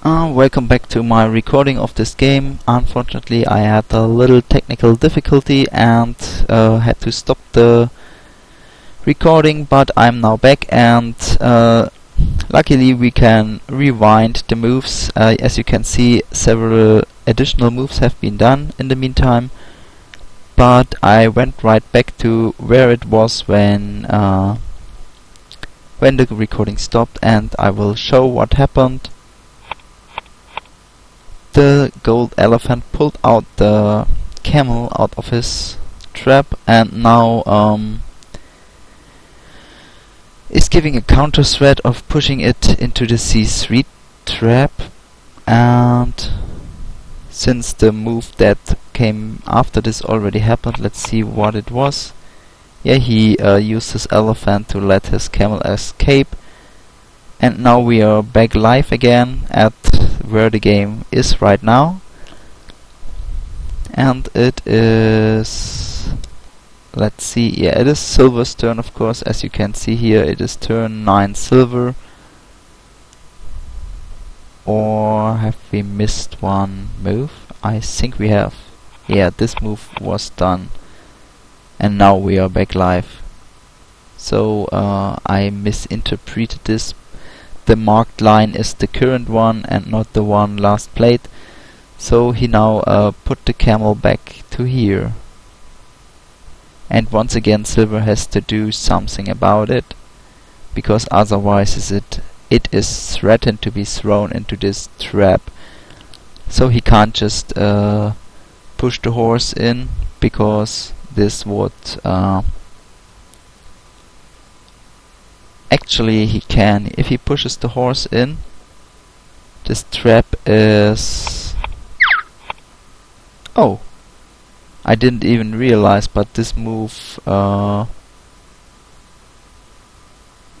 Welcome back to my recording of this game. Unfortunately, I had a little technical difficulty and had to stop the recording, but I'm now back and luckily we can rewind the moves. As you can see, several additional moves have been done in the meantime, but I went right back to where it was when the recording stopped, and I will show what happened. The gold elephant pulled out the camel out of his trap and now is giving a counter threat of pushing it into the C3 trap, and since the move that came after this already happened, let's see what it was. Yeah, he used his elephant to let his camel escape, and now we are back live again at where the game is right now, and it is, let's see, yeah, it is silver's turn, of course. As you can see here, it is turn 9 silver. Or have we missed one move? I think we have. Yeah, this move was done, and now we are back live. So I misinterpreted this. The marked line is the current one and not the one last played. So he now put the camel back to here. And once again silver has to do something about it, because otherwise it is threatened to be thrown into this trap. So he can't just push the horse in, because this would actually, he can. If he pushes the horse in, this trap is... Oh! I didn't even realize, but this move... I'm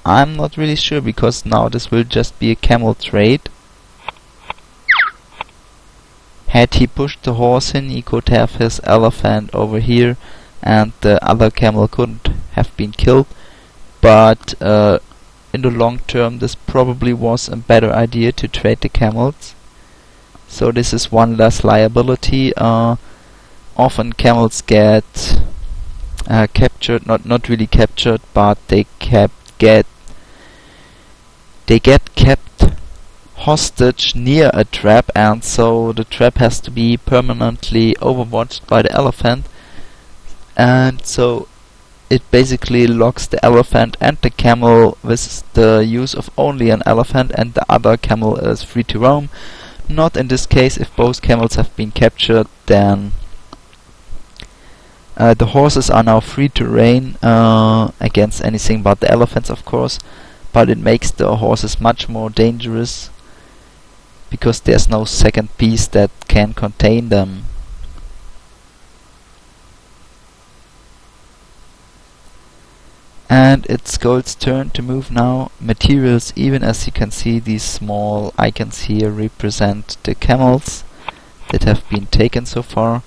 not really sure, because now this will just be a camel trade. Had he pushed the horse in, he could have his elephant over here, and the other camel couldn't have been killed. But in the long term, this probably was a better idea to trade the camels. So this is one less liability. Often camels get captured, not really captured, but they get kept hostage near a trap, and so the trap has to be permanently overwatched by the elephant, and so it basically locks the elephant and the camel with the use of only an elephant, and the other camel is free to roam. Not in this case. If both camels have been captured, then the horses are now free to reign against anything but the elephants, of course, but it makes the horses much more dangerous, because there's no second piece that can contain them. And it's gold's turn to move now. Materials, even, as you can see, these small icons here represent the camels that have been taken so far,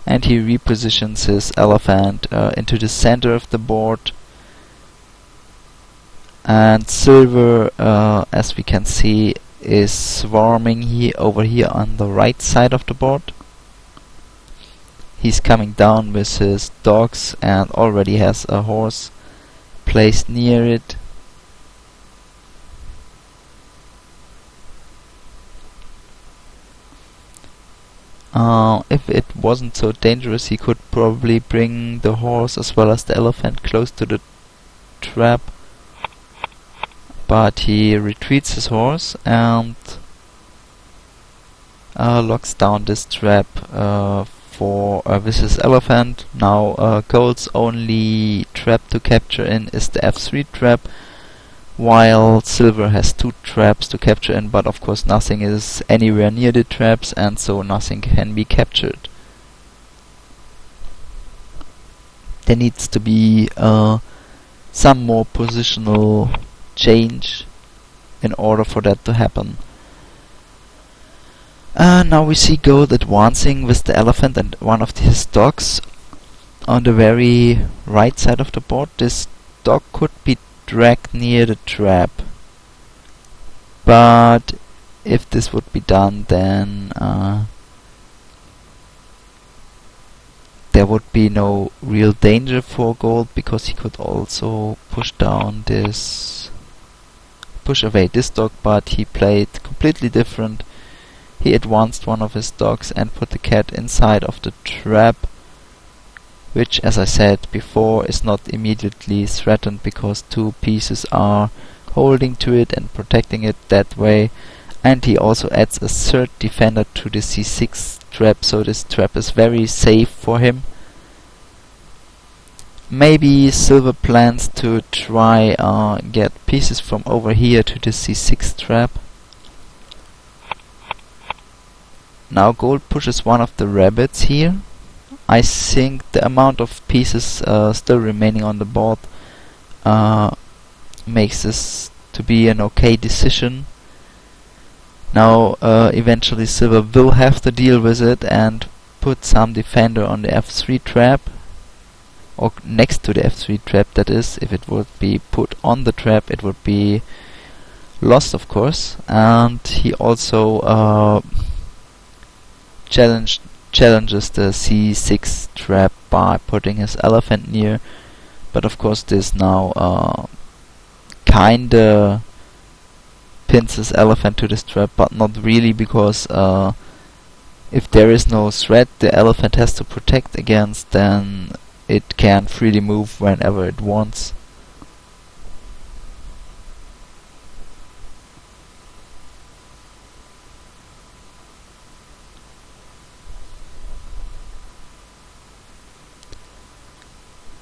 and he repositions his elephant into the center of the board. And silver, as we can see, is swarming here over here on the right side of the board. He's coming down with his dogs and already has a horse placed near it. If it wasn't so dangerous, he could probably bring the horse as well as the elephant close to the trap, but he retreats his horse and locks down this trap with his elephant. Now gold's only trap to capture in is the F3 trap, while silver has 2 traps to capture in, but of course nothing is anywhere near the traps, and so nothing can be captured. There needs to be some more positional change in order for that to happen. Now we see gold advancing with the elephant and one of his dogs on the very right side of the board. This dog could be dragged near the trap, but if this would be done, then there would be no real danger for gold, because he could also push away this dog, but he played completely different. He advanced one of his dogs and put the cat inside of the trap, which, as I said before, is not immediately threatened because two pieces are holding to it and protecting it that way. And he also adds a third defender to the c6 trap, so this trap is very safe for him. Maybe silver plans to try get pieces from over here to the c6 trap. Now gold pushes one of the rabbits here. I think the amount of pieces still remaining on the board makes this to be an okay decision. Now eventually silver will have to deal with it and put some defender on the f3 trap, or next to the f3 trap, that is. If it would be put on the trap, it would be lost, of course. And he also challenges the c6 trap by putting his elephant near, but of course this now kinda pins his elephant to this trap, but not really, because if there is no threat the elephant has to protect against, then it can freely move whenever it wants.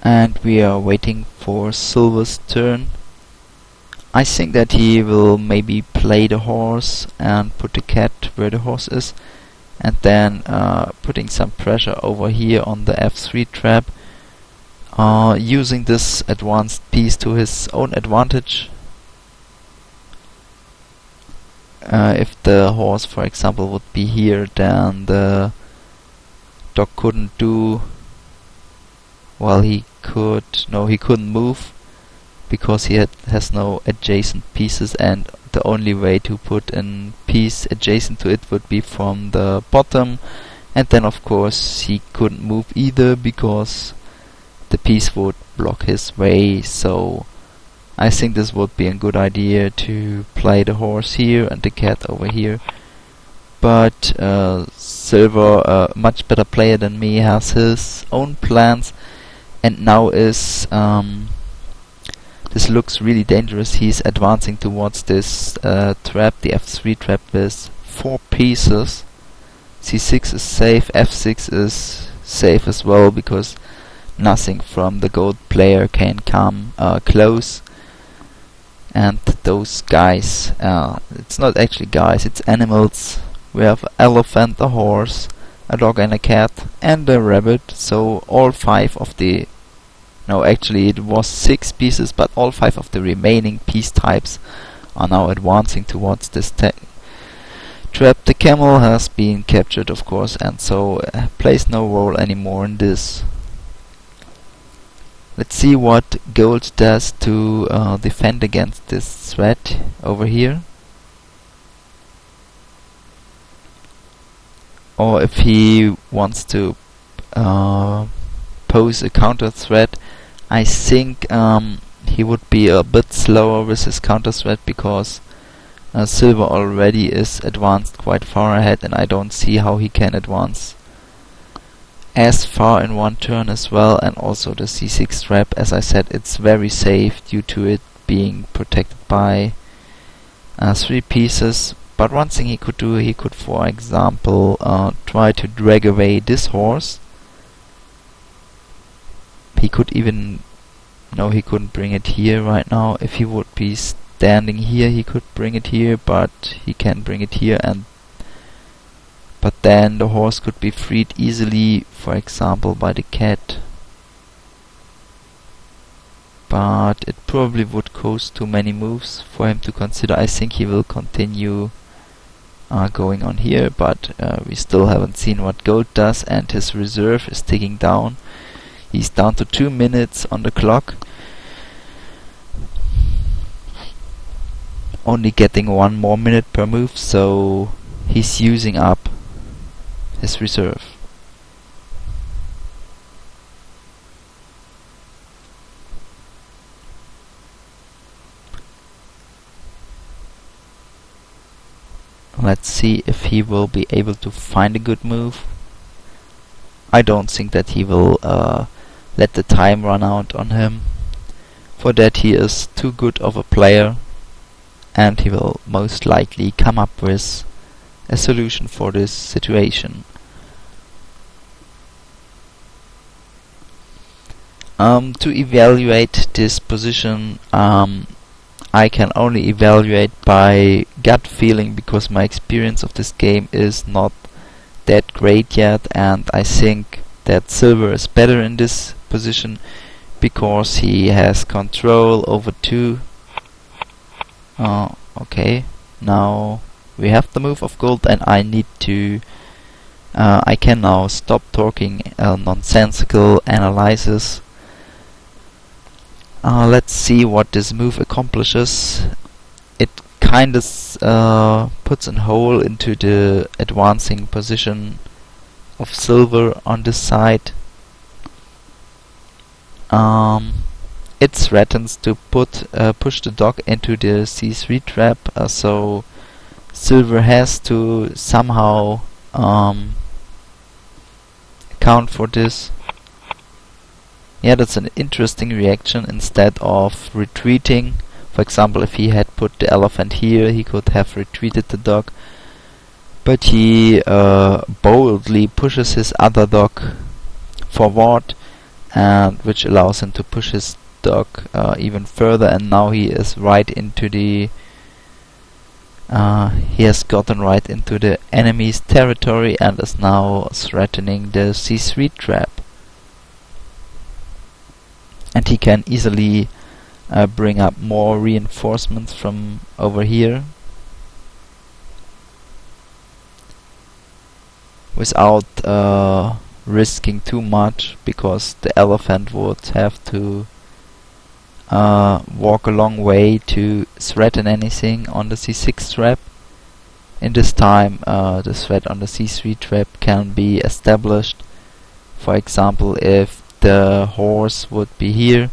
And we are waiting for silver's turn. I think that he will maybe play the horse and put the cat where the horse is, and then putting some pressure over here on the f3 trap, using this advanced piece to his own advantage. If the horse, for example, would be here, then the dog couldn't do... well, he couldn't move, because he has no adjacent pieces, and the only way to put a piece adjacent to it would be from the bottom, and then of course he couldn't move either, because the piece would block his way. So I think this would be a good idea to play the horse here and the cat over here. But silver, a much better player than me, has his own plans, and now is this looks really dangerous. He's advancing towards this trap, the f3 trap, with 4 pieces. c6 is safe, f6 is safe as well, because nothing from the gold player can come close. And those guys, it's not actually guys, it's animals. We have an elephant, a horse, a dog and a cat, and a rabbit. So all 5 of the... no, actually it was 6 pieces, but all 5 of the remaining piece types are now advancing towards this trap. The camel has been captured, of course, and so plays no role anymore in this. Let's see what gold does to defend against this threat over here. Or if he wants to pose a counter threat. I think he would be a bit slower with his counter threat, because silver already is advanced quite far ahead, and I don't see how he can advance as far in one turn as well. And also the c6 trap, as I said, it's very safe due to it being protected by 3 pieces. But one thing he could do, he could, for example, try to drag away this horse. He could even... no, he couldn't bring it here right now. If he would be standing here, he could bring it here, but he can bring it here, and but then the horse could be freed easily, for example, by the cat. But it probably would cost too many moves for him to consider. I think he will continue going on here, but we still haven't seen what gold does, and his reserve is ticking down. He's down to 2 minutes on the clock. only getting 1 more minute per move, so he's using up his reserve. Let's see if he will be able to find a good move. I don't think that he will let the time run out on him. For that he is too good of a player, and he will most likely come up with a solution for this situation. To evaluate this position, I can only evaluate by gut feeling, because my experience of this game is not that great yet, and I think that silver is better in this position because he has control over 2. Okay, now we have the move of gold, and I need to I can now stop talking nonsensical analysis. Let's see what this move accomplishes. It kinda puts a hole into the advancing position of silver on this side. It threatens to push the dog into the c3 trap, so silver has to somehow account for this. Yeah, that's an interesting reaction. Instead of retreating, for example, if he had put the elephant here, he could have retreated the dog, but he boldly pushes his other dog forward, and which allows him to push his dog even further, and now he is right into the he has gotten right into the enemy's territory and is now threatening the c3 trap. And he can easily bring up more reinforcements from over here without risking too much, because the elephant would have to walk a long way to threaten anything on the c6 trap. In this time, the threat on the c3 trap can be established. For example, if the horse would be here,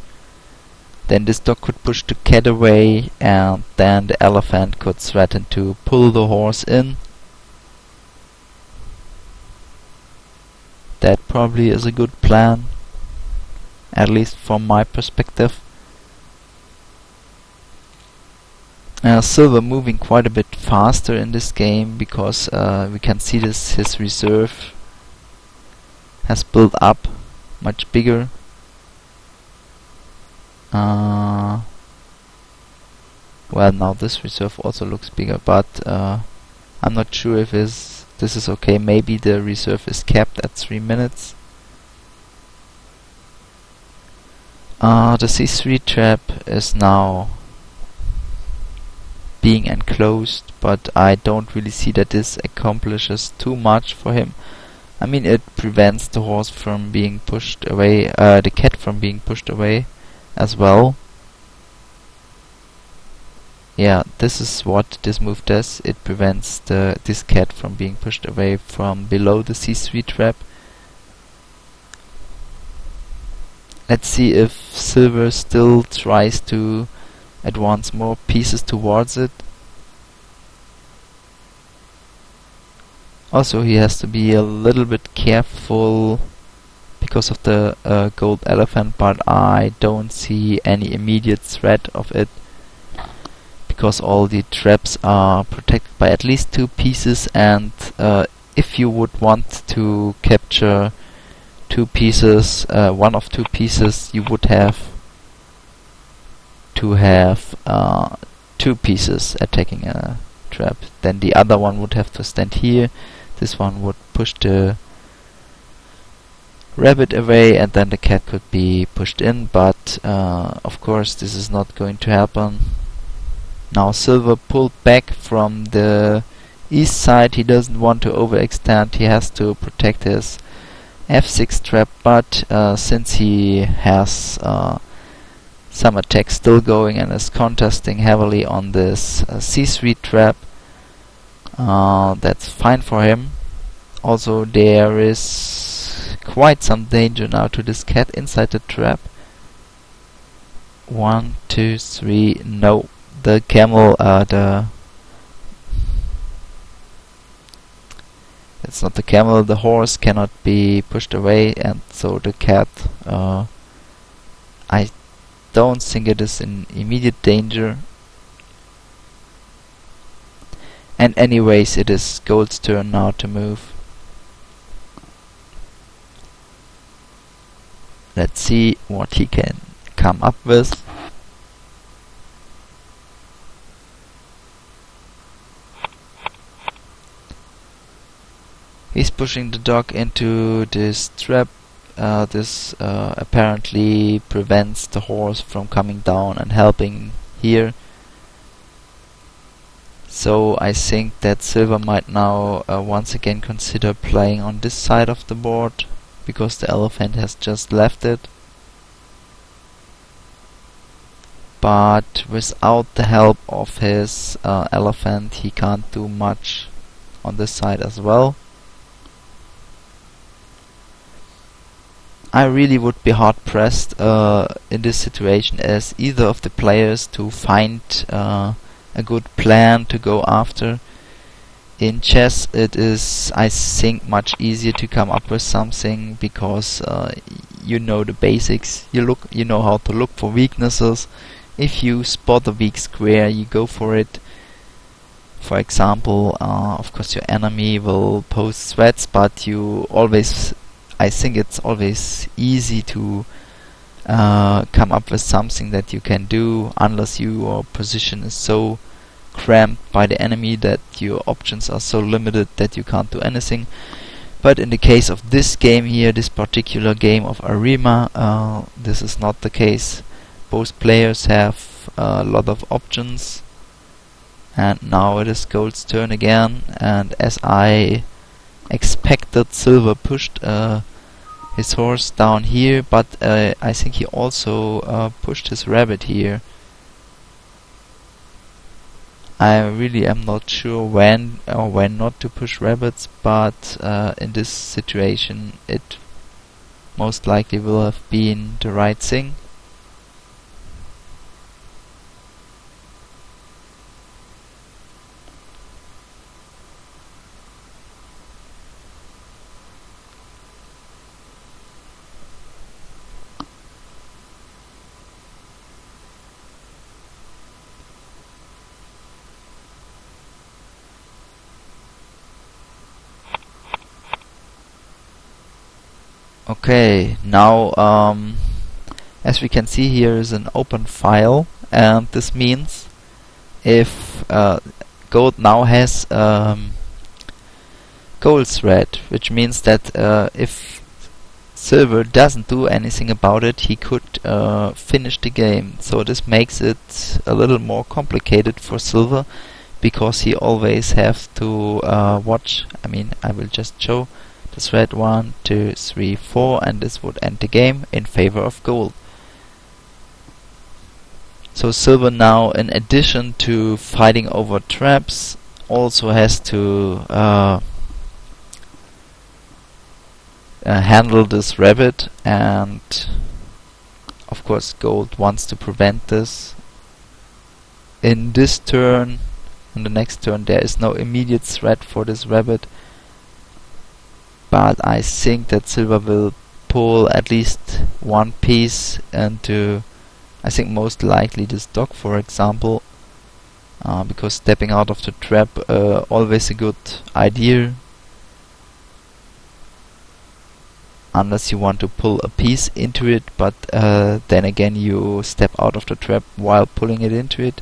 then this dog could push the cat away, and then the elephant could threaten to pull the horse in. That probably is a good plan, at least from my perspective. Silver moving quite a bit faster in this game, because we can see this, his reserve has built up much bigger. Well, now this reserve also looks bigger, but I'm not sure if this is okay. Maybe the reserve is capped at 3 minutes. The c3 trap is now being enclosed, but I don't really see that this accomplishes too much for him. I mean, it prevents the horse from being pushed away, the cat from being pushed away as well. Yeah, this is what this move does. It prevents this cat from being pushed away from below the c3 trap. Let's see if silver still tries to advance more pieces towards it. Also, he has to be a little bit careful because of the gold elephant, but I don't see any immediate threat of it, because all the traps are protected by at least 2 pieces, and if you would want to capture 2 pieces, one of 2 pieces, you would have to have 2 pieces attacking a trap. Then the other one would have to stand here. This one would push the rabbit away, and then the cat could be pushed in, but of course this is not going to happen. Now silver pulled back from the east side. He doesn't want to overextend. He has to protect his f6 trap, but since he has some attacks still going and is contesting heavily on this c3 trap. That's fine for him. Also, there is quite some danger now to this cat inside the trap. 1, 2, 3. No, the camel, it's not the camel, the horse cannot be pushed away, and so the cat, I don't think it is in immediate danger. And anyways, it is Gold's turn now to move. Let's see what he can come up with. He's pushing the dog into this trap. This apparently prevents the horse from coming down and helping here. So I think that Silver might now once again consider playing on this side of the board, because the elephant has just left it. But without the help of his elephant, he can't do much on this side as well. I really would be hard pressed in this situation as either of the players to find a good plan to go after. In chess it is, I think, much easier to come up with something because you know the basics. You know how to look for weaknesses. If you spot a weak square, you go for it. For example, of course your enemy will pose threats, but you always, I think it's always easy to come up with something that you can do, unless your position is so cramped by the enemy that your options are so limited that you can't do anything. But in the case of this game here, this particular game of Arimaa, this is not the case. Both players have a lot of options. And now it is Gold's turn again, and as I expected, Silver pushed his horse down here, but I think he also pushed his rabbit here. I really am not sure when or when not to push rabbits, but in this situation it most likely will have been the right thing. Okay, now as we can see, here is an open file, and this means if Gold now has Gold's red, which means that if Silver doesn't do anything about it, he could finish the game. So this makes it a little more complicated for Silver, because he always have to watch. I mean, I will just show this red 1, 2, 3, 4, and this would end the game in favor of Gold. So Silver now, in addition to fighting over traps, also has to handle this rabbit, and of course Gold wants to prevent this. In this turn, in the next turn, there is no immediate threat for this rabbit, but I think that Silver will pull at least one piece into, I think most likely this dog, for example, because stepping out of the trap always a good idea, unless you want to pull a piece into it, but then again you step out of the trap while pulling it into it.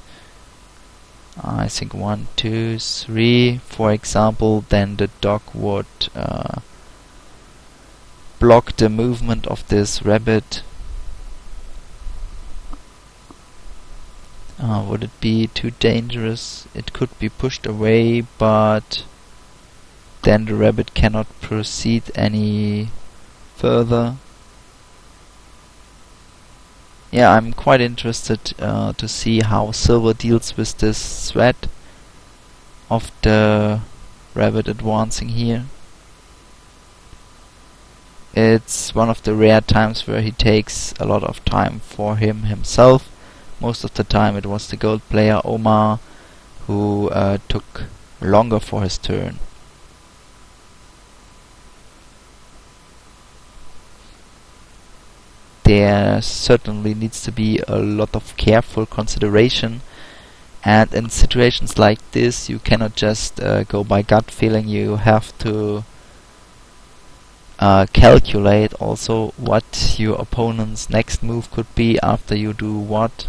I think 1, 2, 3, for example, then the dog would block the movement of this rabbit. Would it be too dangerous? It could be pushed away, but then the rabbit cannot proceed any further. Yeah, I'm quite interested to see how silver deals with this threat of the rabbit advancing here. It's one of the rare times where he takes a lot of time for himself. Most of the time it was the gold player Omar who took longer for his turn. There certainly needs to be a lot of careful consideration, and in situations like this you cannot just go by gut feeling. You have to calculate also what your opponent's next move could be after you do what,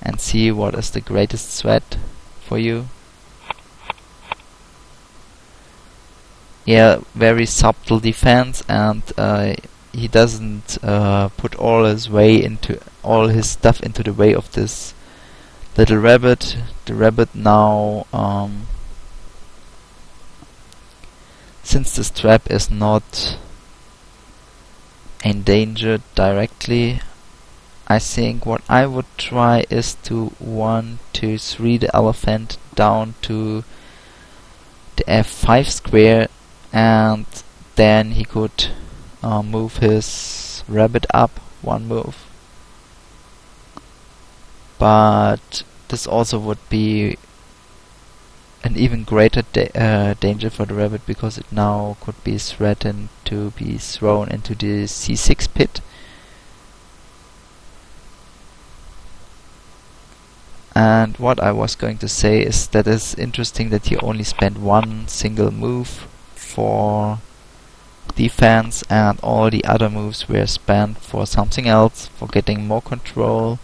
and see what is the greatest threat for you. Yeah, very subtle defense, and he doesn't put all his stuff into the way of this little rabbit. The rabbit now, since this trap is not endangered directly, I think what I would try is to 1, 2, 3 the elephant down to the f5 square, and then he could move his rabbit up one move. But this also would be an even greater danger for the rabbit, because it now could be threatened to be thrown into the c6 pit. And what I was going to say is that it's interesting that he only spent one single move for defense, and all the other moves were spent for something else, for getting more control.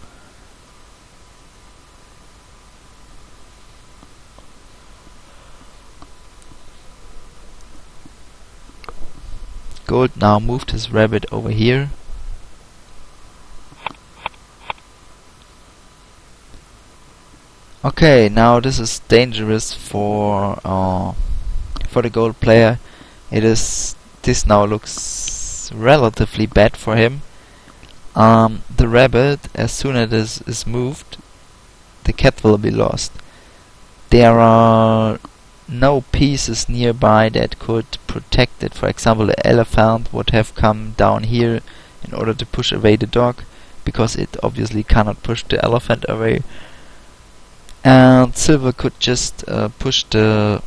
Gold now moved his rabbit over here. Okay, now this is dangerous for the gold player. This now looks relatively bad for him. The rabbit, as soon as it is moved, the cat will be lost. There are no pieces nearby that could protect it. For example, the elephant would have come down here in order to push away the dog, because it obviously cannot push the elephant away. And silver could just push the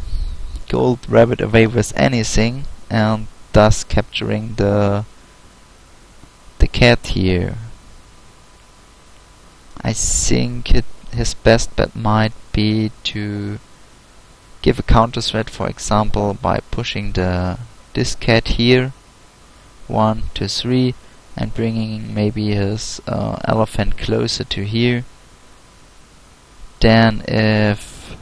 gold rabbit away with anything, and thus capturing the cat here. I think his best bet might be to give a counter threat, for example, by pushing this cat here 1, 2, 3, and bringing maybe his elephant closer to here. Then if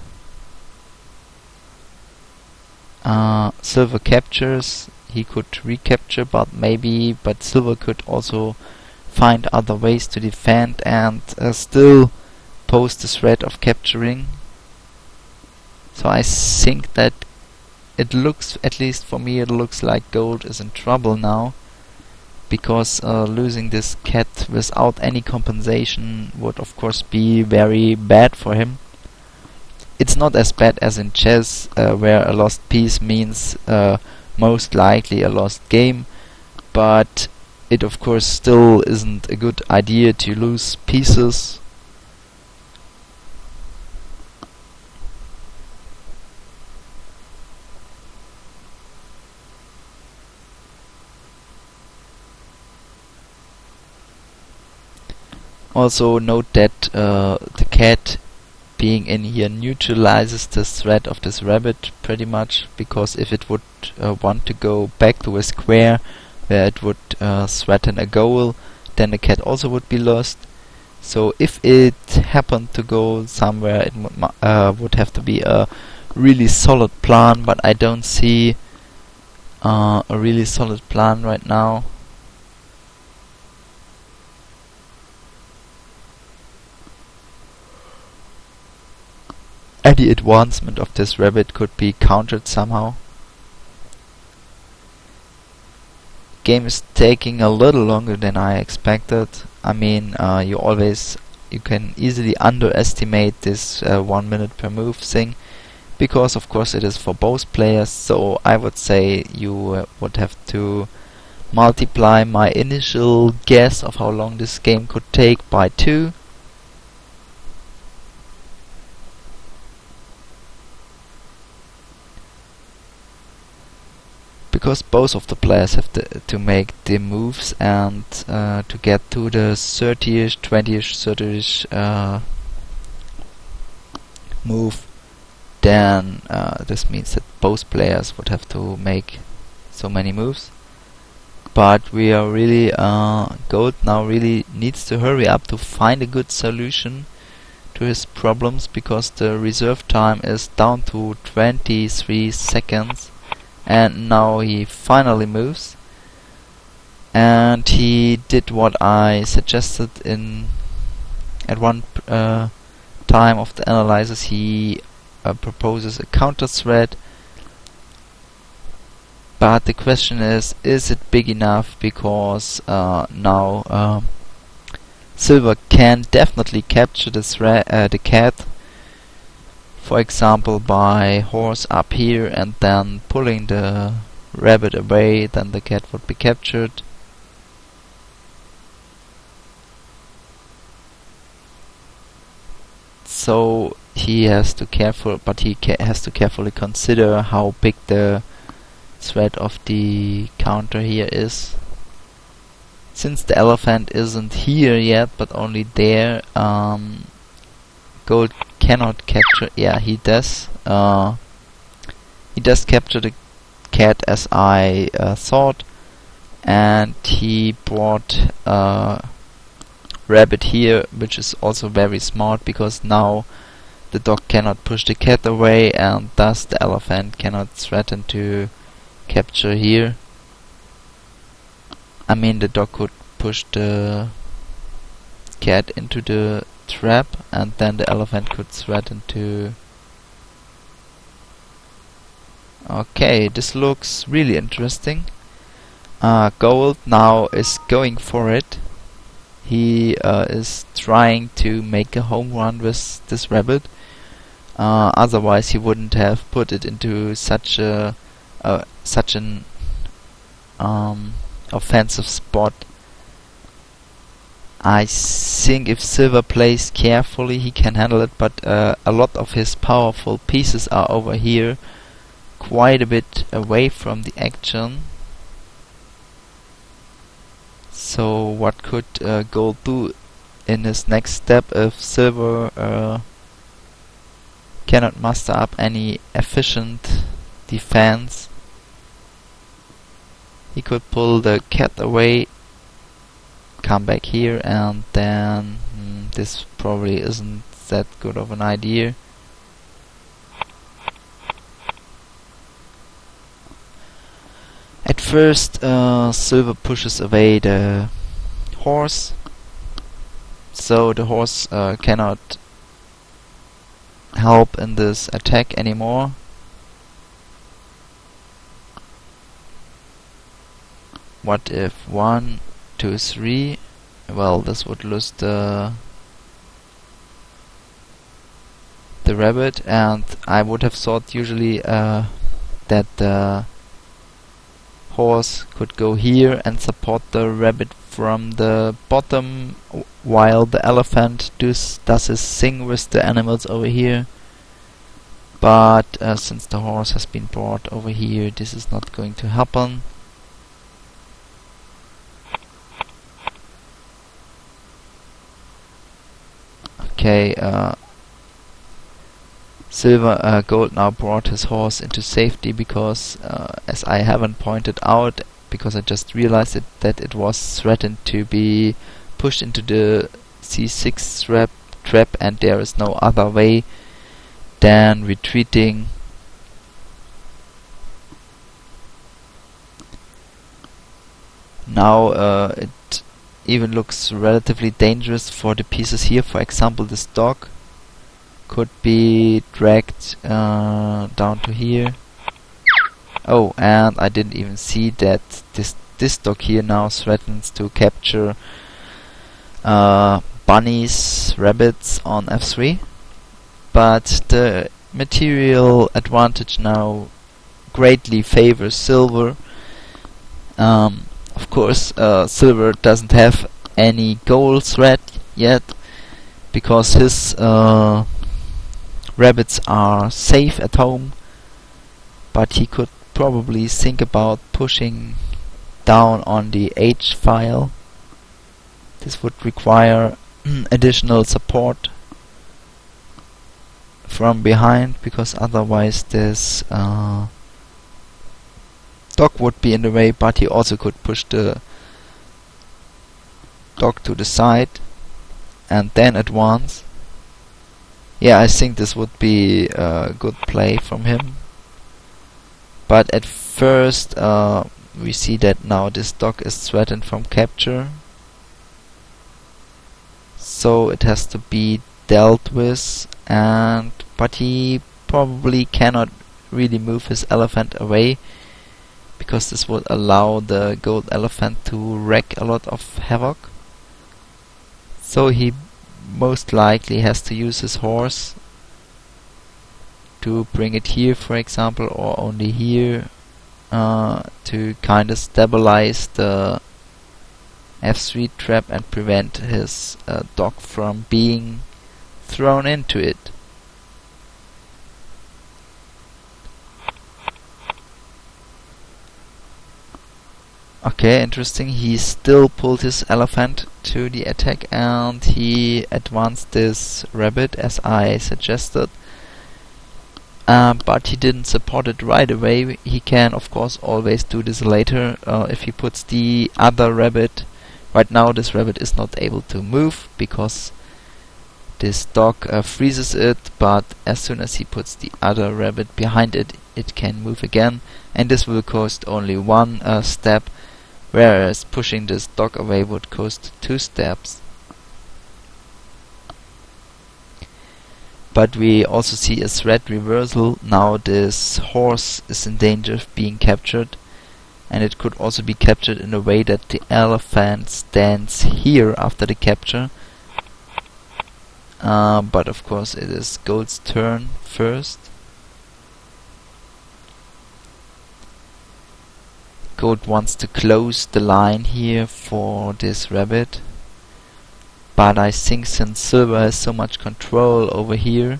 silver captures, he could recapture, but silver could also find other ways to defend and still pose the threat of capturing. So I think that it looks, at least for me, it looks like gold is in trouble now, because losing this cat without any compensation would of course be very bad for him. It's not as bad as in chess, where a lost piece means most likely a lost game, but it of course still isn't a good idea to lose pieces. Also note that the cat being in here neutralizes the threat of this rabbit pretty much, because if it would want to go back to a square where it would threaten a goal, then the cat also would be lost. So if it happened to go somewhere, it would have to be a really solid plan, but I don't see a really solid plan right now. Any advancement of this rabbit could be countered somehow. Game is taking a little longer than I expected. I mean, you can easily underestimate this 1 minute per move thing, because of course it is for both players. So I would say you would have to multiply my initial guess of how long this game could take by 2. Because both of the players have to make the moves, and to get to the 30ish, 20ish, 30ish move, then this means that both players would have to make so many moves. But we are really Gold now really needs to hurry up to find a good solution to his problems, because the reserve time is down to 23 seconds. And now he finally moves, and he did what I suggested at one time of the analysis. He proposes a counter threat, but the question is it big enough? Because now Silver can definitely capture the cat, for example by horse up here and then pulling the rabbit away, then the cat would be captured. So he has to carefully consider how big the threat of the counter here is. Since the elephant isn't here yet but only there, Gold cannot capture. Yeah, he does. He does capture the cat, as I thought, and he brought rabbit here, which is also very smart, because now the dog cannot push the cat away, and thus the elephant cannot threaten to capture here. I mean, the dog could push the cat into the trap, and then the elephant could threaten to... Okay, this looks really interesting. Gold now is going for it. He is trying to make a home run with this rabbit. Otherwise he wouldn't have put it into such an offensive spot. I think if Silver plays carefully he can handle it, but a lot of his powerful pieces are over here, quite a bit away from the action. So what could Gold do in his next step if Silver cannot muster up any efficient defense? He could pull the cat away, come back here, and then this probably isn't that good of an idea. At first Silver pushes away the horse, so the horse cannot help in this attack anymore. What if 1, 2, 3? Well, this would lose the rabbit, and I would have thought usually that the horse could go here and support the rabbit from the bottom, while the elephant does his thing with the animals over here. But since the horse has been brought over here, this is not going to happen. Okay, Gold now brought his horse into safety, because as I haven't pointed out, because I just realized that it was threatened to be pushed into the c6 trap, and there is no other way than retreating. Now it even looks relatively dangerous for the pieces here. For example, this dog could be dragged down to here. Oh, and I didn't even see that this dog here now threatens to capture bunnies, rabbits on f3, but the material advantage now greatly favors silver. Of course, silver doesn't have any gold threat yet, because his rabbits are safe at home, but he could probably think about pushing down on the H file. This would require additional support from behind, because otherwise this dog would be in the way, but he also could push the dog to the side and then advance. Yeah, I think this would be a good play from him. But at first we see that now this dog is threatened from capture, so it has to be dealt with, but he probably cannot really move his elephant away, because this would allow the gold elephant to wreak a lot of havoc. So he most likely has to use his horse to bring it here, for example, or only here, to kind of stabilize the f3 trap and prevent his dog from being thrown into it. Okay, interesting. He still pulled his elephant to the attack, and he advanced this rabbit as I suggested. But he didn't support it right away. He can of course always do this later if he puts the other rabbit. Right now this rabbit is not able to move because this dog freezes it, but as soon as he puts the other rabbit behind it, it can move again, and this will cost only one step, whereas pushing this dog away would cost 2 steps. But we also see a threat reversal. Now this horse is in danger of being captured, and it could also be captured in a way that the elephant stands here after the capture. But of course it is gold's turn first. Gold wants to close the line here for this rabbit, but I think since silver has so much control over here,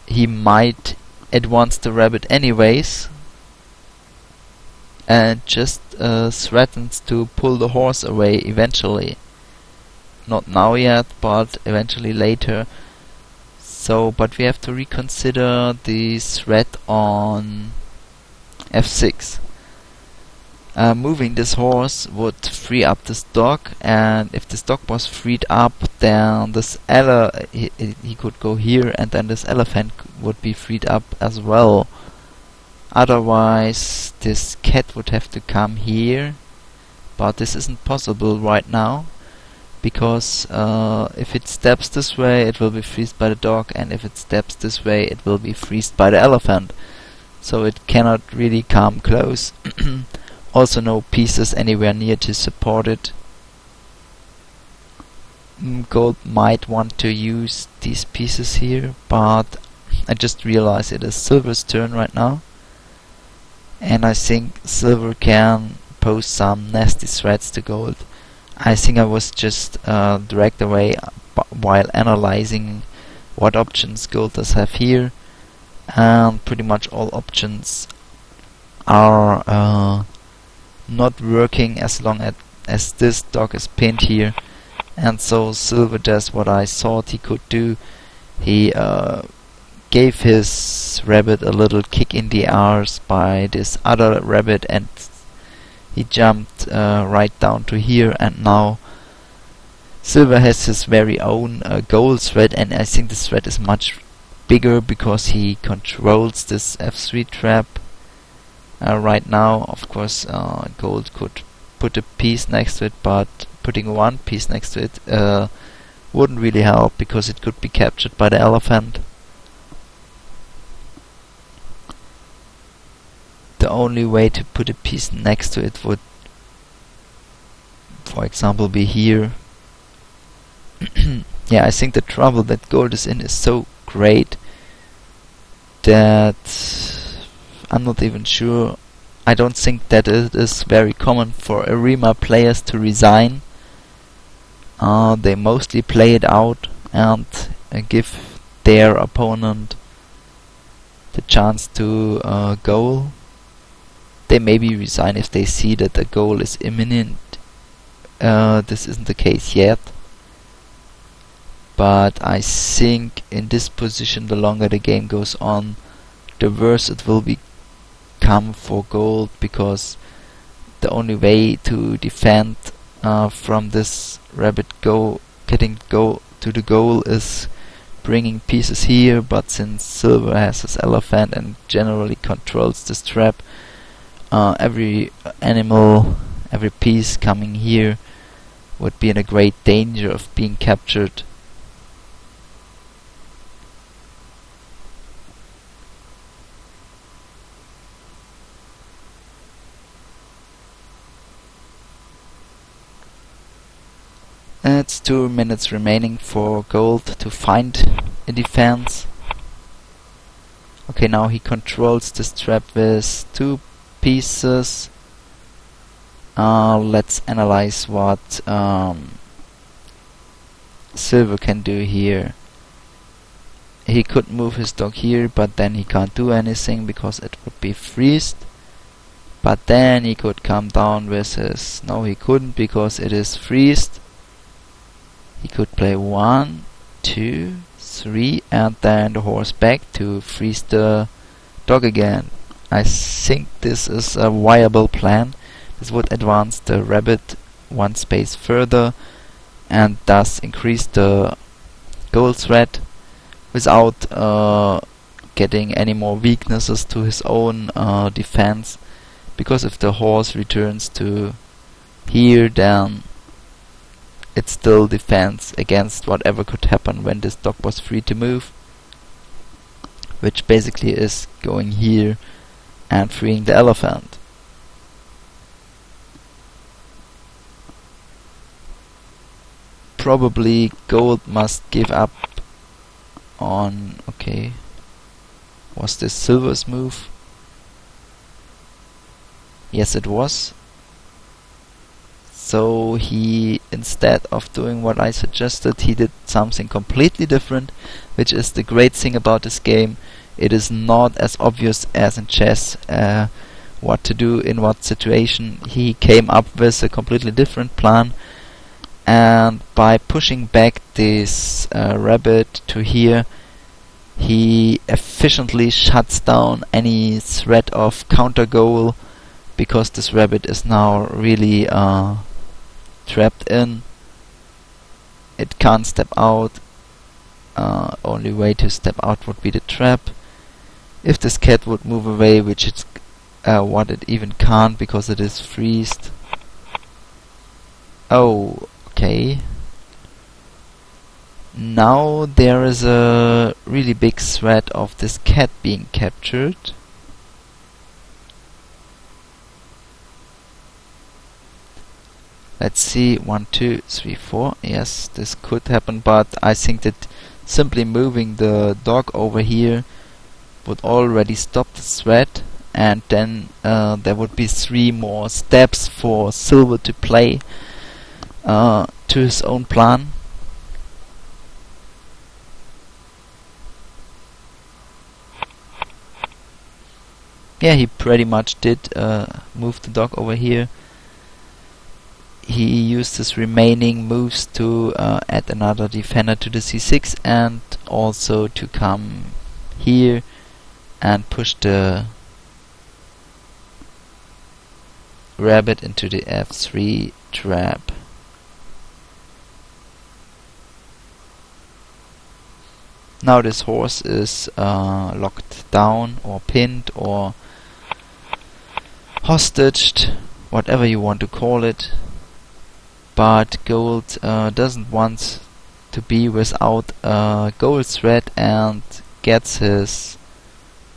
he might advance the rabbit anyways, and just threatens to pull the horse away eventually. Not now yet, but eventually later. So, but we have to reconsider the threat on f6. Moving this horse would free up this dog, and if this dog was freed up, then this he could go here, and then this elephant would be freed up as well. Otherwise this cat would have to come here, but this isn't possible right now, because if it steps this way it will be freezed by the dog, and if it steps this way it will be freezed by the elephant, so it cannot really come close. Also no pieces anywhere near to support it. Gold might want to use these pieces here, but I just realized it is silver's turn right now, and I think silver can pose some nasty threats to gold. I think I was just dragged away while analyzing what options gold does have here, and pretty much all options are not working as long as this dog is pinned here, and so silver does what I thought he could do. He gave his rabbit a little kick in the arse by this other rabbit, and he jumped right down to here, and now silver has his very own gold threat, and I think this threat is much bigger because he controls this f3 trap. Right now, of course, gold could put a piece next to it, but putting one piece next to it wouldn't really help, because it could be captured by the elephant. The only way to put a piece next to it would, for example, be here, yeah, I think the trouble that gold is in is so great that I'm not even sure. I don't think that it is very common for Arimaa players to resign. They mostly play it out and give their opponent the chance to goal. They maybe resign if they see that the goal is imminent. This isn't the case yet. But I think in this position, the longer the game goes on, the worse it will become for gold, because the only way to defend from this rabbit getting to the goal is bringing pieces here, but since silver has his elephant and generally controls this trap, every animal, every piece coming here would be in a great danger of being captured. It's 2 minutes remaining for gold to find a defense. Okay, now he controls this trap with 2 pieces. Let's analyze what silver can do here. He could move his dog here, but then he can't do anything because it would be freezed. But then he could come down with his... No, he couldn't, because it is freezed. He could play 1, 2, 3, and then the horse back to freeze the dog again. I think this is a viable plan. This would advance the rabbit 1 space further and thus increase the goal threat without getting any more weaknesses to his own defense. Because if the horse returns to here, then it still defends against whatever could happen when this dog was free to move, which basically is going here and freeing the elephant. Probably gold must give up on... Okay, was this silver's move? Yes, it was. So he, instead of doing what I suggested, he did something completely different, which is the great thing about this game. It is not as obvious as in chess what to do in what situation. He came up with a completely different plan, and by pushing back this rabbit to here, he efficiently shuts down any threat of counter goal, because this rabbit is now really trapped in. It can't step out. Only way to step out would be the trap. If this cat would move away, which it's what it even can't because it is freezed. Oh, okay. Now there is a really big threat of this cat being captured. Let's see, 1, 2, 3, 4. Yes, this could happen, but I think that simply moving the dog over here would already stop the threat, and then there would be 3 more steps for silver to play to his own plan. Yeah, he pretty much did move the dog over here. He used his remaining moves to add another defender to the c6 and also to come here and push the rabbit into the f3 trap. Now this horse is locked down or pinned or hostaged, whatever you want to call it. But gold doesn't want to be without a goal threat and gets his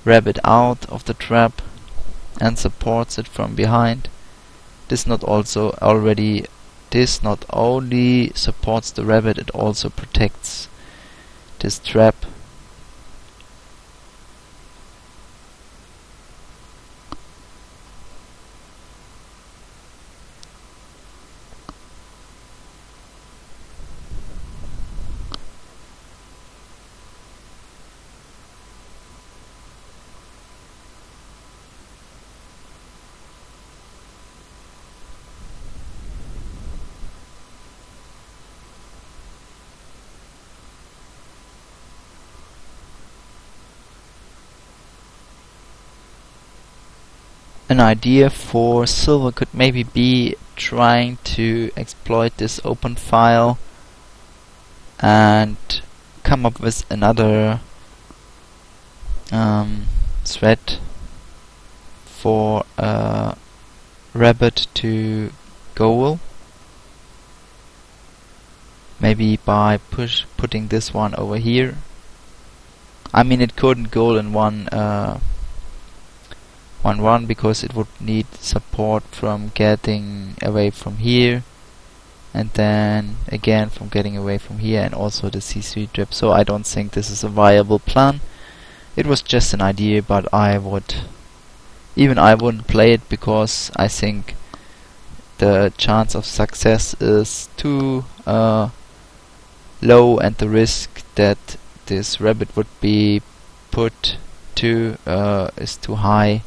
rabbit out of the trap and supports it from behind. This not also already this not only supports the rabbit, it also protects this trap. An idea for silver could maybe be trying to exploit this open file and come up with another thread for a rabbit to goal. Maybe by putting this one over here. I mean, it couldn't goal in one run because it would need support from getting away from here, and then again from getting away from here, and also the c3 trap. So I don't think this is a viable plan. It was just an idea, but I wouldn't play it because I think the chance of success is too low, and the risk that this rabbit would be put to is too high.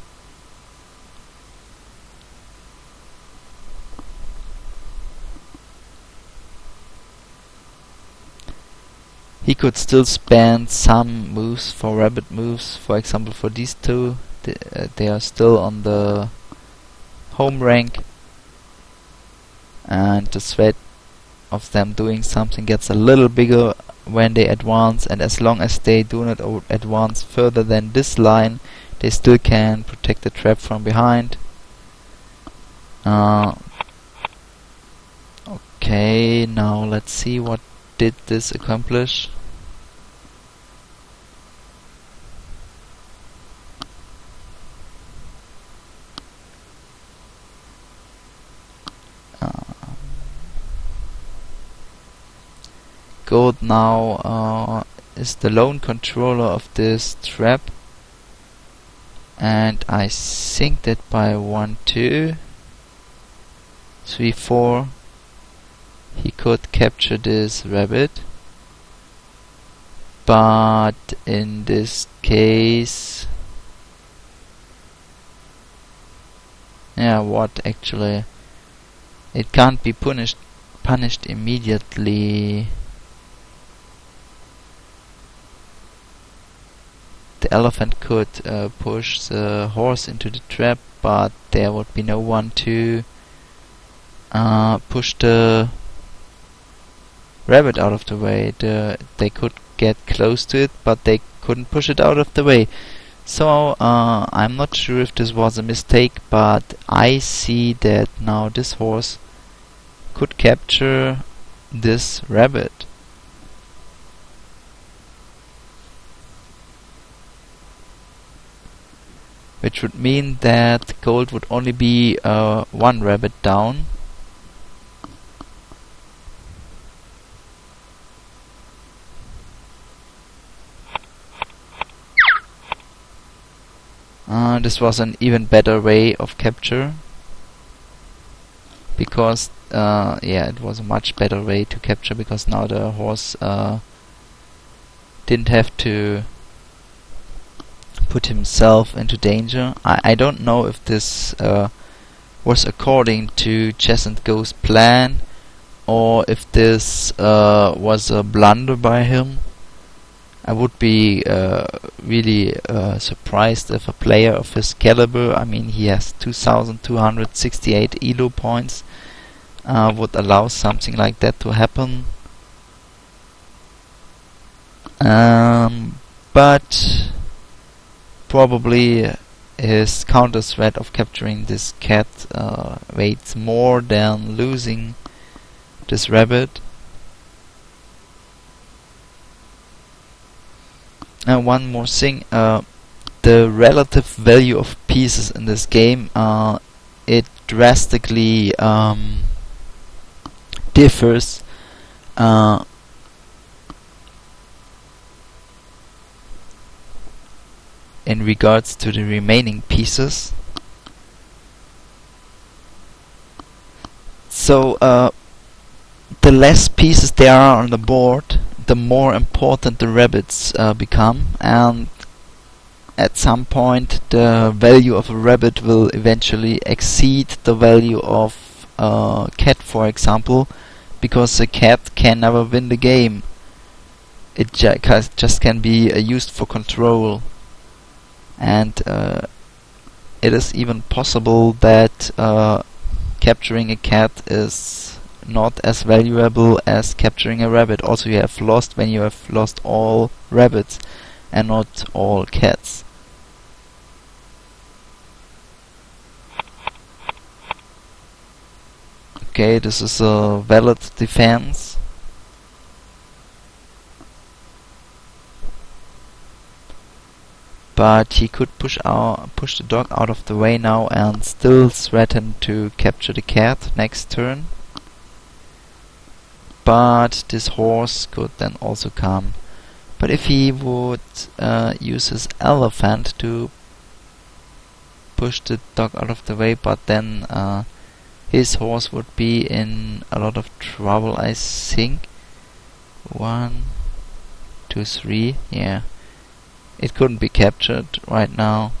He could still spend some moves for rabbit moves. For example, for these two, they are still on the home rank, and the threat of them doing something gets a little bigger when they advance, and as long as they do not advance further than this line, they still can protect the trap from behind. Okay, now let's see what did this accomplish. Gold now is the lone controller of this trap, and I think that by 1, 2, 3, 4 he could capture this rabbit, but in this case, what actually, it can't be punished immediately. The elephant could push the horse into the trap, but there would be no one to push the rabbit out of the way. They could get close to it, but they couldn't push it out of the way. So I'm not sure if this was a mistake, but I see that now this horse could capture this rabbit. Which would mean that gold would only be one rabbit down. This was an even better way of capture, because it was a much better way to capture, because now the horse didn't have to put himself into danger. I don't know if this was according to chessandgo's plan, or if this was a blunder by him. I would be really surprised if a player of his caliber, I mean he has 2268 elo points, would allow something like that to happen. But probably his counter threat of capturing this cat weighs more than losing this rabbit. And one more thing, the relative value of pieces in this game, it drastically differs uh, in regards to the remaining pieces. So the less pieces there are on the board, the more important the rabbits become, and at some point the value of a rabbit will eventually exceed the value of a cat, for example, because a cat can never win the game. It just can be used for control, and it is even possible that capturing a cat is not as valuable as capturing a rabbit. Also, you have lost when you have lost all rabbits and not all cats. Okay, this is a valid defense. But he could push the dog out of the way now and still threaten to capture the cat next turn. But this horse could then also come. But if he would use his elephant to push the dog out of the way, but then his horse would be in a lot of trouble, I think. 1, 2, 3, yeah. It couldn't be captured right now.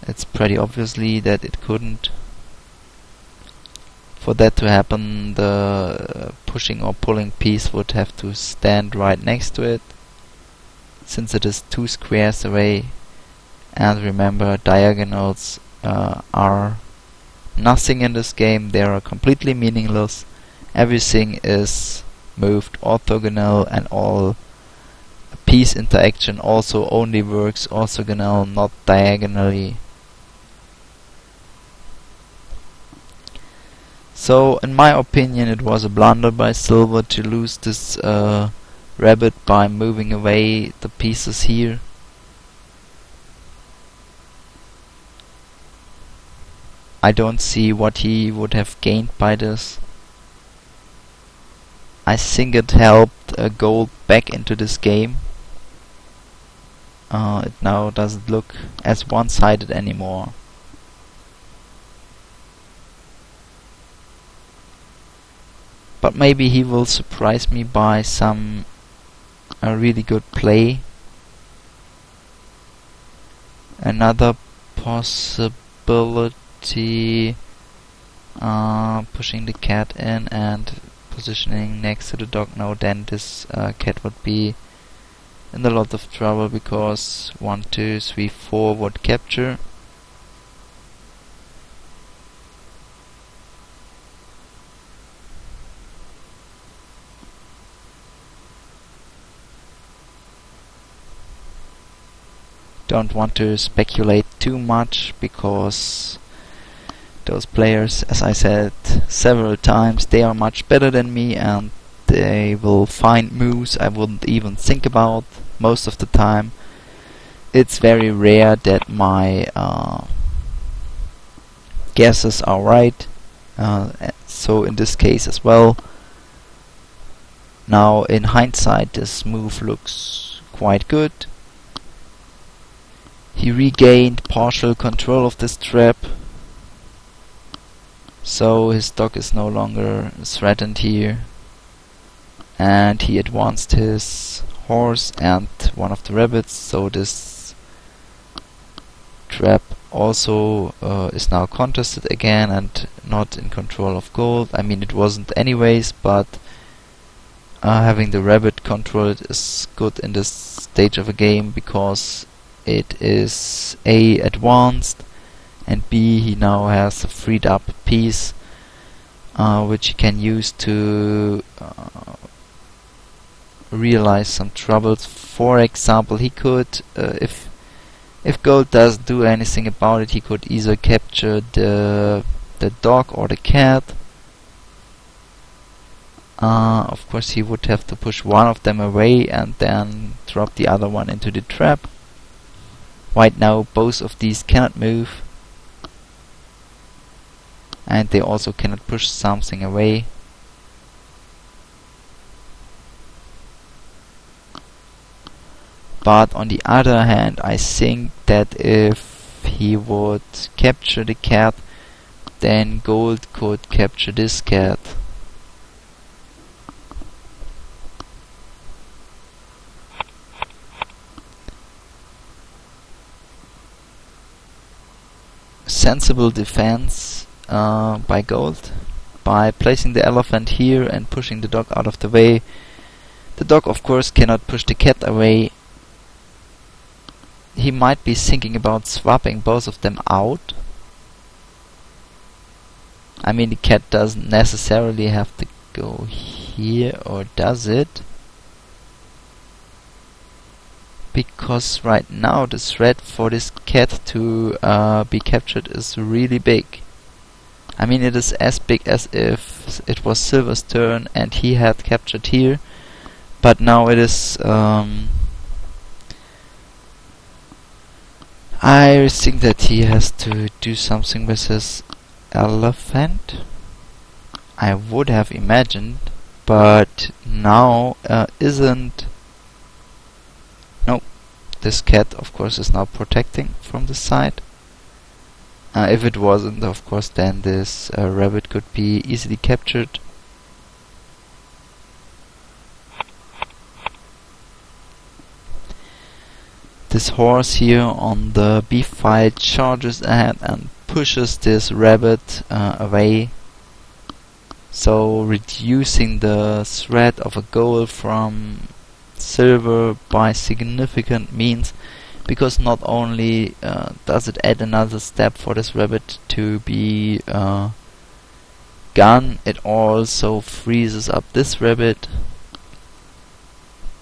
It's pretty obviously that it couldn't. For that to happen, the pushing or pulling piece would have to stand right next to it, since it is 2 squares away. And remember, diagonals are nothing in this game. They are completely meaningless. Everything is moved orthogonal, and all piece interaction also only works orthogonal, not diagonally. So, in my opinion, it was a blunder by Silver to lose this rabbit by moving away the pieces here. I don't see what he would have gained by this. I think it helped gold back into this game. It now doesn't look as one-sided anymore. But maybe he will surprise me by some really good play. Another possibility, pushing the cat in and positioning next to the dog. Now then this cat would be in a lot of trouble, because 1, 2, 3, 4 would capture. Don't want to speculate too much, because those players, as I said several times, they are much better than me, and they will find moves I wouldn't even think about most of the time. It's very rare that my guesses are right, so in this case as well. Now in hindsight, this move looks quite good. He regained partial control of this trap, so his dog is no longer threatened here. And he advanced his horse and one of the rabbits, so this trap also is now contested again and not in control of gold. I mean, it wasn't anyways, but having the rabbit controlled is good in this stage of a game, because it is A, advanced, and B, he now has a freed up piece which he can use to realize some troubles. For example, he could, if gold doesn't do anything about it, he could either capture the dog or the cat. Of course, he would have to push one of them away and then drop the other one into the trap. Right now, both of these cannot move, and they also cannot push something away. But on the other hand, I think that if he would capture the cat, then gold could capture this cat. Sensible defense by gold. By placing the elephant here and pushing the dog out of the way. The dog of course cannot push the cat away. He might be thinking about swapping both of them out. I mean, the cat doesn't necessarily have to go here, or does it? Because right now the threat for this cat to be captured is really big. I mean, it is as big as if it was Silver's turn and he had captured here, but now it is I think that he has to do something with his elephant. I would have imagined, but now isn't. No, this cat of course is now protecting from the side. If it wasn't, of course, then this rabbit could be easily captured. This horse here on the b5 charges ahead and pushes this rabbit away, so reducing the threat of a goal from silver by significant means, because not only does it add another step for this rabbit to be gone, it also freezes up this rabbit.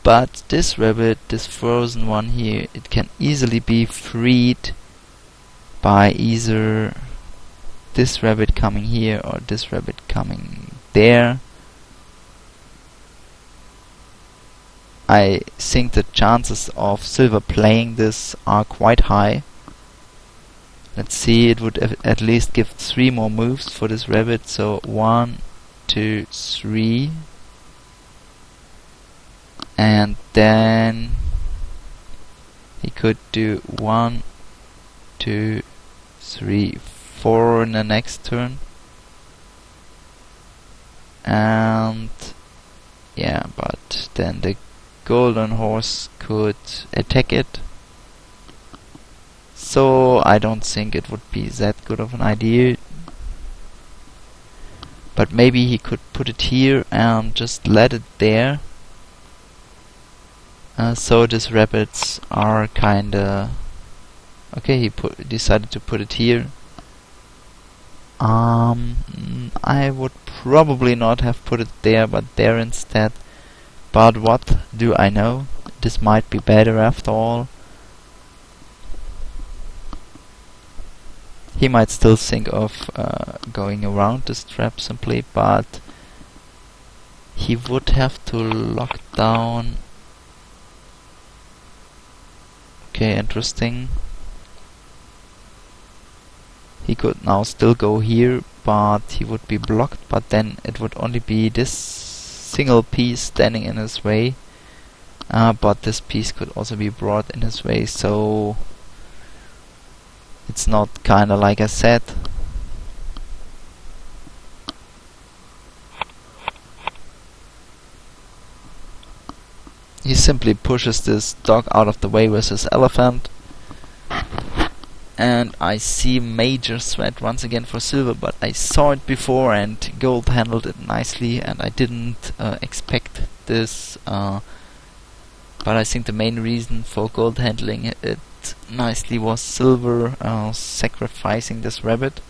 But this rabbit, this frozen one here, it can easily be freed by either this rabbit coming here or this rabbit coming there. I think the chances of silver playing this are quite high. Let's see, it would at least give 3 more moves for this rabbit, so 1, 2, 3. And then he could do 1, 2, 3, 4 in the next turn. And yeah, but then the golden horse could attack it. So I don't think it would be that good of an idea. But maybe he could put it here and just let it there. So these rabbits are kinda okay. He decided to put it here. I would probably not have put it there, but there instead. But what do I know? This might be better after all. He might still think of going around this trap simply, but he would have to lock down. Okay, interesting. He could now still go here, but he would be blocked, but then it would only be this single piece standing in his way. But this piece could also be brought in his way, so it's not kinda like I said. He simply pushes this dog out of the way with his elephant. And I see major threat once again for silver, but I saw it before and gold handled it nicely, and I didn't expect this. But I think the main reason for gold handling it nicely was silver sacrificing this rabbit.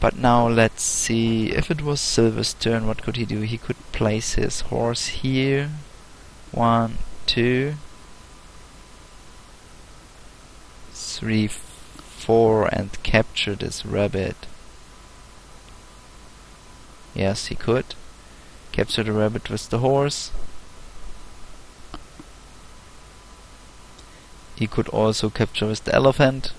But now let's see, if it was silver's turn, what could he do? He could place his horse here. 1, 2, 3, 4 and capture this rabbit. Yes, he could capture the rabbit with the horse. He could also capture with the elephant.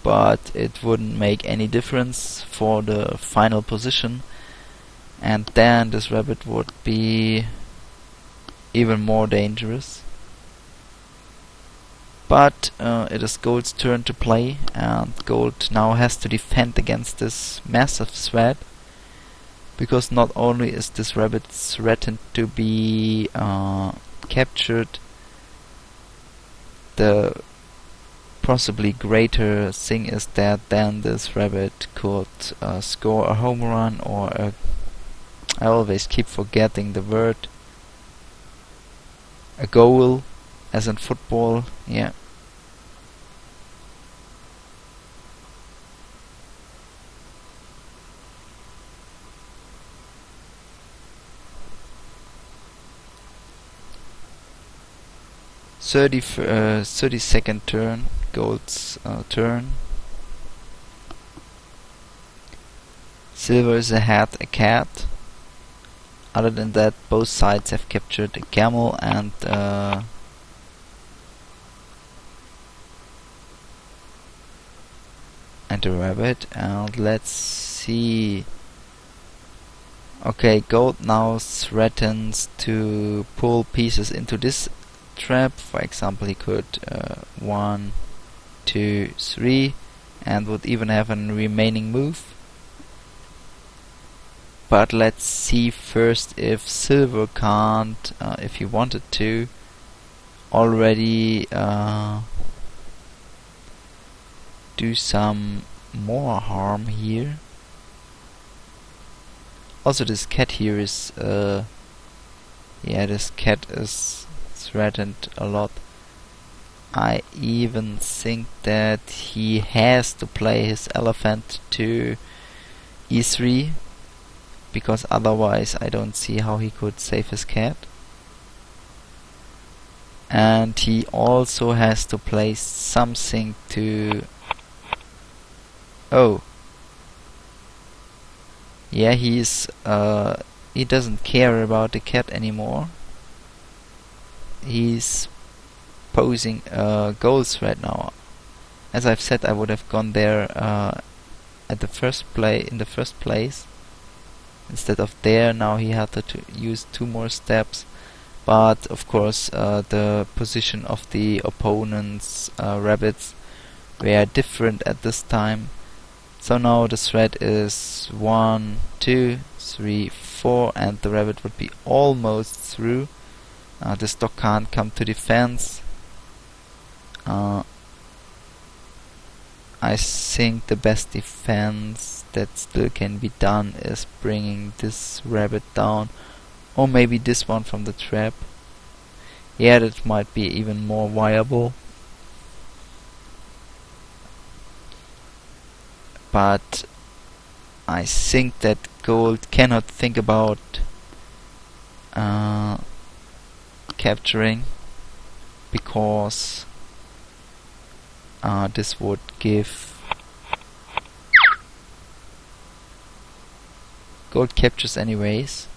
but it wouldn't make any difference for the final position, and then this rabbit would be even more dangerous. But it is Gold's turn to play, and Gold now has to defend against this massive threat, because not only is this rabbit threatened to be captured, the possibly greater thing is that then this rabbit could score a home run or I always keep forgetting the word, a goal, as in football. Yeah. Thirty 30-second turn, Gold's turn. Silver is ahead a cat. Other than that, both sides have captured a camel and a rabbit. And let's see. Okay, Gold now threatens to pull pieces into this trap. For example, he could 1, 2, 3, and would even have a remaining move. But let's see first if Silver can't, if he wanted to, already do some more harm here. Also, this cat here is, yeah, this cat is threatened a lot. I even think that he has to play his elephant to e3, because otherwise I don't see how he could save his cat. And he also has to play something to... Oh. Yeah, he's he doesn't care about the cat anymore. He's posing goals right now. As I've said, I would have gone there in the first place. Instead of there, now he had to use 2 more steps. But of course, the position of the opponent's rabbits were different at this time. So now the threat is 1, 2, 3, 4, and the rabbit would be almost through. This dog can't come to defense. I think the best defense that still can be done is bringing this rabbit down, or maybe this one from the trap. Yeah, that might be even more viable. But I think that Gold cannot think about capturing, because this would give... Gold captures anyways.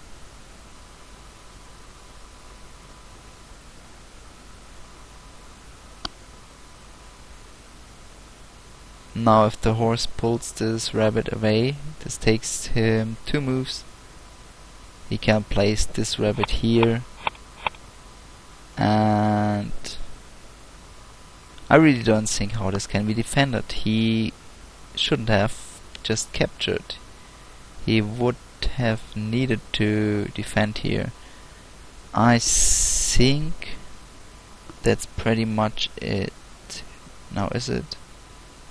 Now if the horse pulls this rabbit away, this takes him 2 moves. He can place this rabbit here, and I really don't think how this can be defended. He shouldn't have just captured. He would have needed to defend here. I think that's pretty much it. Now is it?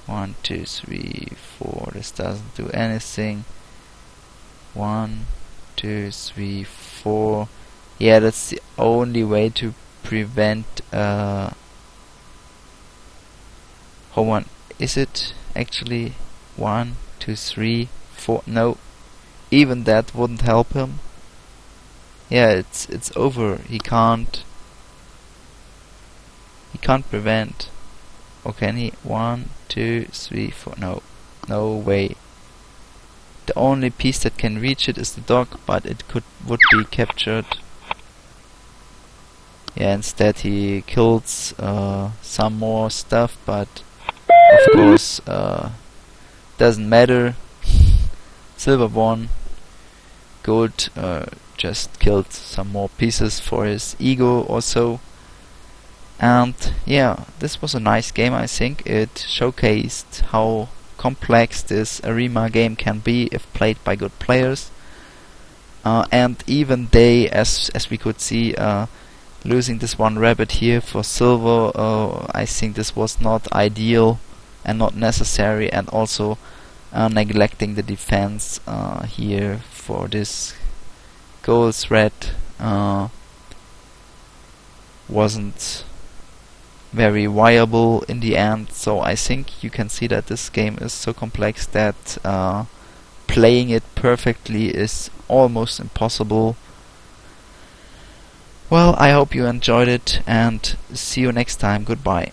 1, 2, 3, 4. This doesn't do anything. 1, 2, 3, 4. Yeah, that's the only way to prevent home run. Is it actually 1, 2, 3, 4? No, even that wouldn't help him. Yeah, it's over. He can't prevent. Or can he? 1, 2, 3, 4. No way. The only piece that can reach it is the dog, but it would be captured. Yeah, instead he kills some more stuff, but of course, doesn't matter. Silver won. Gold just killed some more pieces for his ego or so. And yeah, this was a nice game. I think it showcased how complex this Arimaa game can be if played by good players. And even they, as we could see, losing this one rabbit here for silver, I think this was not ideal and not necessary, and also neglecting the defense here for this gold thread wasn't very viable in the end. So I think you can see that this game is so complex that playing it perfectly is almost impossible. Well, I hope you enjoyed it, and see you next time. Goodbye.